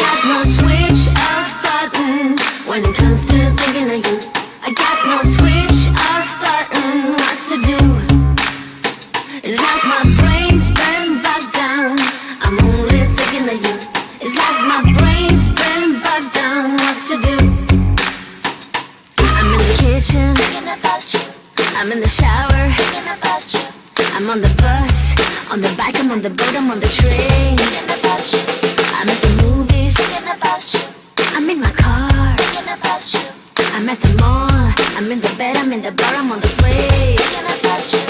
got no switch off button when it comes to thinking of you. I got no switch off button what to do. It's like my brain's been bogged down. I'm only thinking of you. It's like my brain's been bogged down. What to do? I'm in the kitchen thinking about you. I'm in the shower thinking about you. I'm on the bus, on the bike, I'm on the boat, I'm on the train thinking about you. I'm at the movies thinking about you. I'm in my car thinking about you. I'm at the mall, I'm in the bed, I'm in the bar, I'm on the plane thinking about you.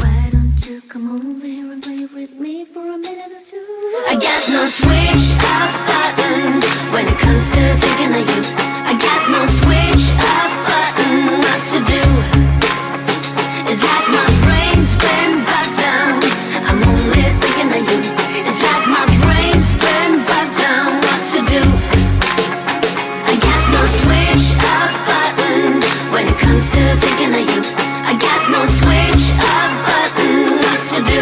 Why don't you come over here and play with me for a minute or two? I got no switch off button when it comes to thinking of you. I got no switch off button what to do. It's like my brain's been bogged down. I'm only thinking of you. It's like my brain's been bogged down. What to do? I got no switch off button when it comes to thinking of you. I got no switch off button. What to do?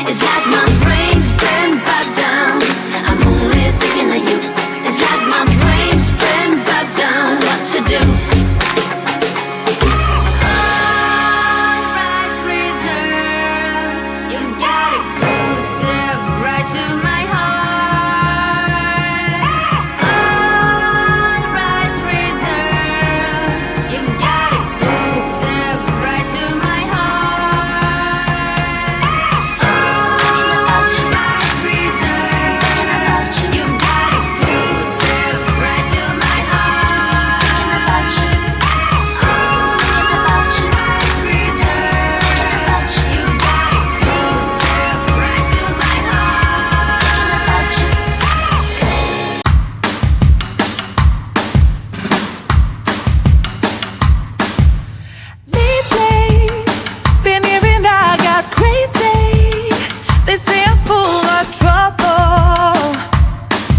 It's like my brain's been bogged down. I'm only thinking of you. It's like my brain's been bogged down. What to do?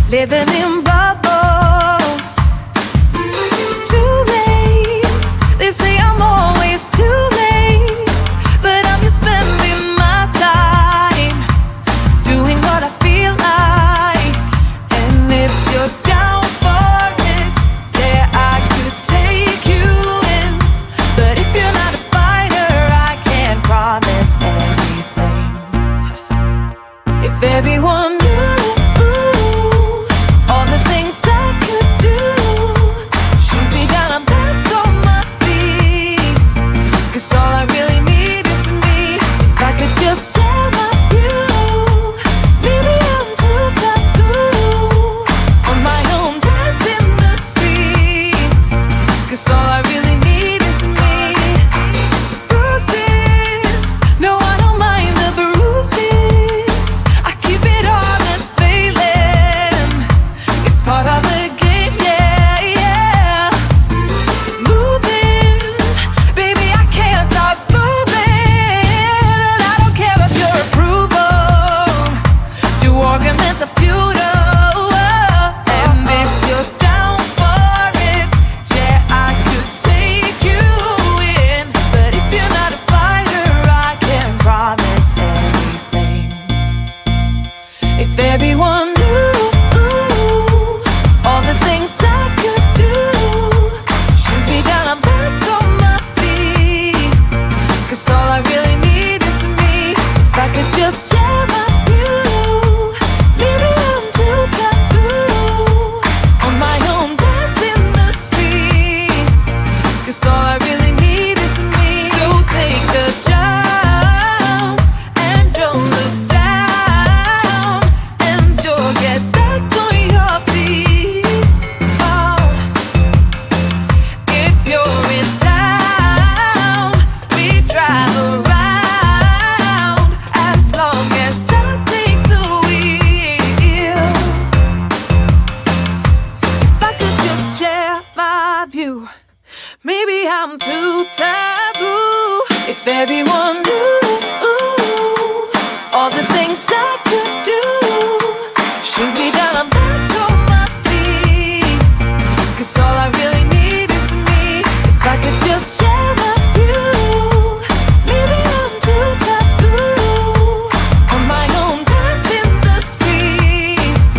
Living in bubbles. Too late. They say I'm always too late, but I'm just spending my time doing what I feel like. And if you're down for it, yeah, I could take you in. But if you're not a fighter, I can't promise anything. If everyone too. 'Cause all I really need is me. Bruises, no, I don't mind the bruises. I keep it honest, failing. It's part of the game, yeah. Moving, baby, I can't stop moving. And I don't care what you're proving. You're walking with a feudal. And if you're down for it, yeah, I could take you in. But if you're not a fighter, I can't promise anything. If everyone knew all the things I could do, she'd be down, I'm back on my feet. 'Cause all I really need is me. Cause all I really need is me. So take the jump and don't look down, and you'll get back on your feet. Oh, if you're in town, we drive around as long as I take the wheel. If I could just share my view, maybe I'm too taboo. If everyone knew all the things I could do, should be down, I'm back on my feet. 'Cause all I really need is me. If I could just share my view, maybe I'm too taboo. On my own, dance in the streets.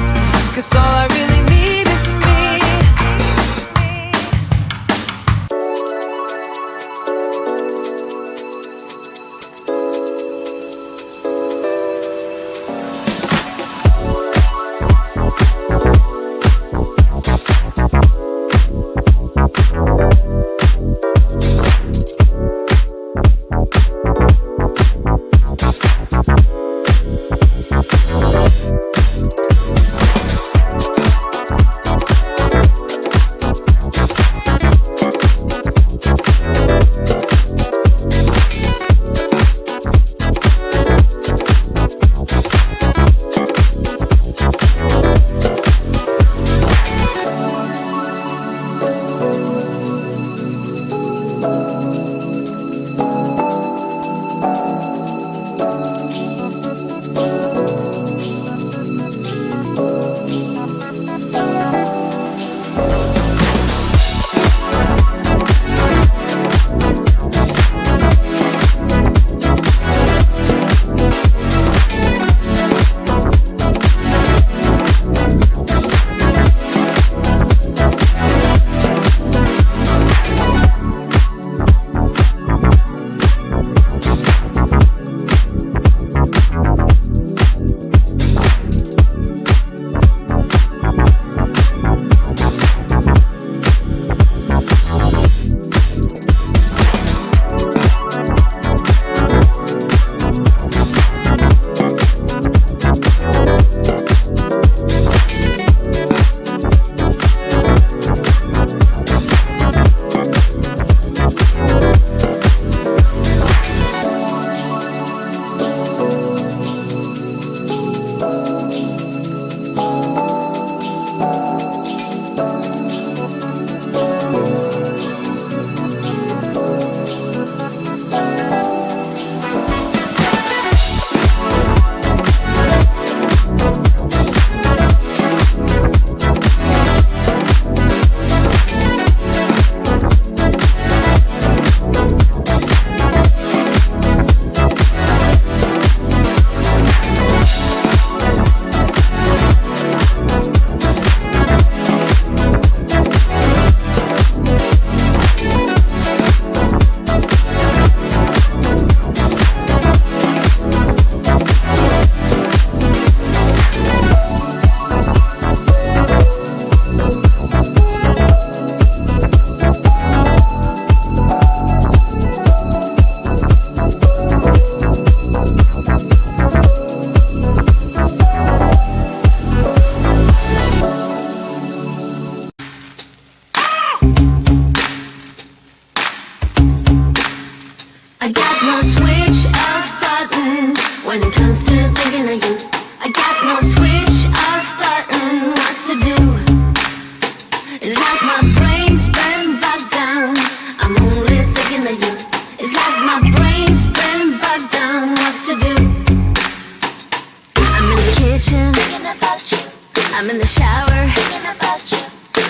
I'm in the shower, thinking about you.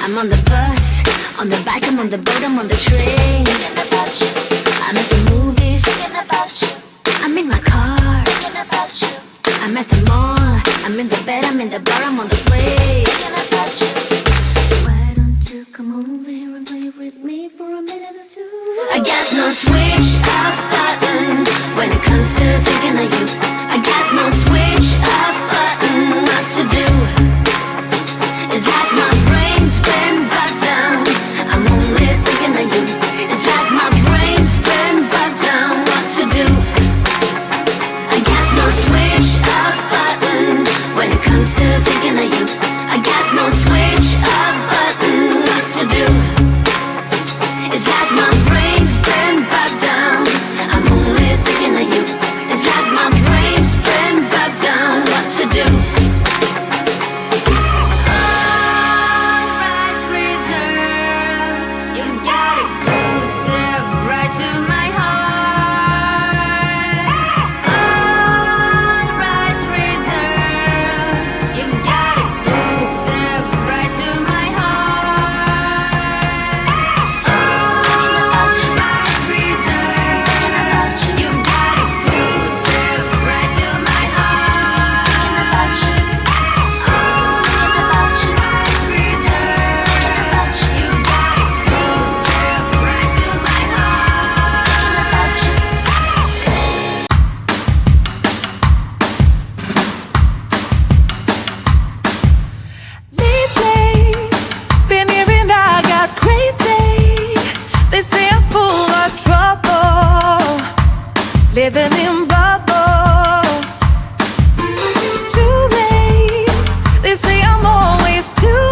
I'm on the bus, on the bike, I'm on the boat, I'm on the train, thinking about you. I'm at the movies, thinking about you. I'm in my car, thinking about you. I'm at the mall, I'm in the bed, I'm in the bar, I'm on the plane, thinking about you. Why don't you come over here and play with me for a minute or two? I got no switch off button when it comes to thinking of you. I got no switch off button. What to do? It's like my brain's been brought down. I'm only thinking of you. It's like my brain's been brought down. What to do? I got no switch off button when it comes to thinking of you. I got no switch off button. What to do? It's like my brain's been brought down. I'm only thinking of you. It's like my brain's been brought down. What to do? All rights reserved. You got exclusive right to my heart. All rights reserved. You got exclusive right to my heart. All rights reserved. You got exclusive right to my heart. All rights reserved. You got exclusive right to my heart. Lately, been hearing I got crazy. They say I'm full of trouble, living in bubbles. Too late, they say I'm always too